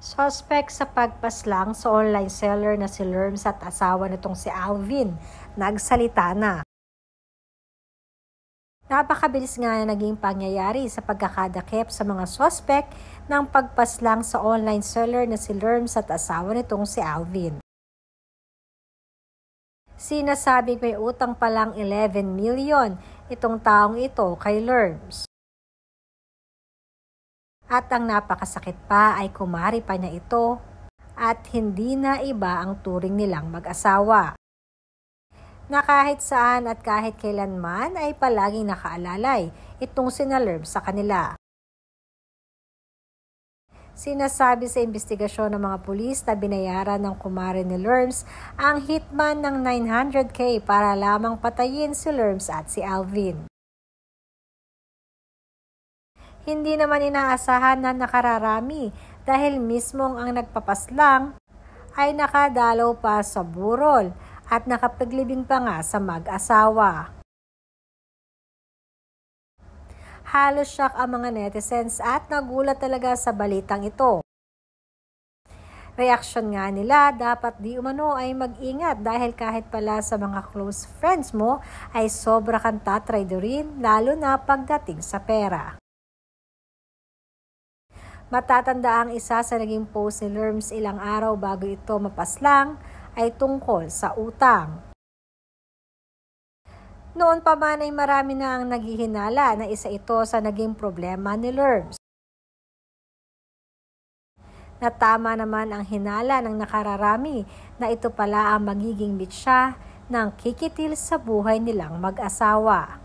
Suspect sa pagpaslang sa online seller na si Lerms at asawa nitong si Alvin, nagsalita na. Napakabilis nga na naging pangyayari sa pagkakadakip sa mga suspect ng pagpaslang sa online seller na si Lerms at asawa nitong si Alvin. Sinasabing may utang palang 11 million itong taong ito kay Lerms. At ang napakasakit pa ay kumari pa niya ito at hindi na iba ang turing nilang mag-asawa. Na kahit saan at kahit kailanman ay palaging nakaalalay itong sina Lerms sa kanila. Sinasabi sa investigasyon ng mga pulis na binayaran ng kumare ni Lerms ang hitman ng 900K para lamang patayin si Lerms at si Alvin. Hindi naman inaasahan na nakararami dahil mismong ang nagpapaslang ay nakadalaw pa sa burol at nakapaglibing pa nga sa mag-asawa. Halos shock ang mga netizens at nagulat talaga sa balitang ito. Reaksyon nga nila, dapat di umano ay mag-ingat dahil kahit pala sa mga close friends mo ay sobra kang tatraydorin lalo na pagdating sa pera. Matatanda ang isa sa naging post ni Lerms ilang araw bago ito mapaslang ay tungkol sa utang. Noon pa man ay marami na ang naghihinala na isa ito sa naging problema ni Lerms. Natama naman ang hinala ng nakararami na ito pala ang magiging bitsa ng kikitil sa buhay nilang mag-asawa.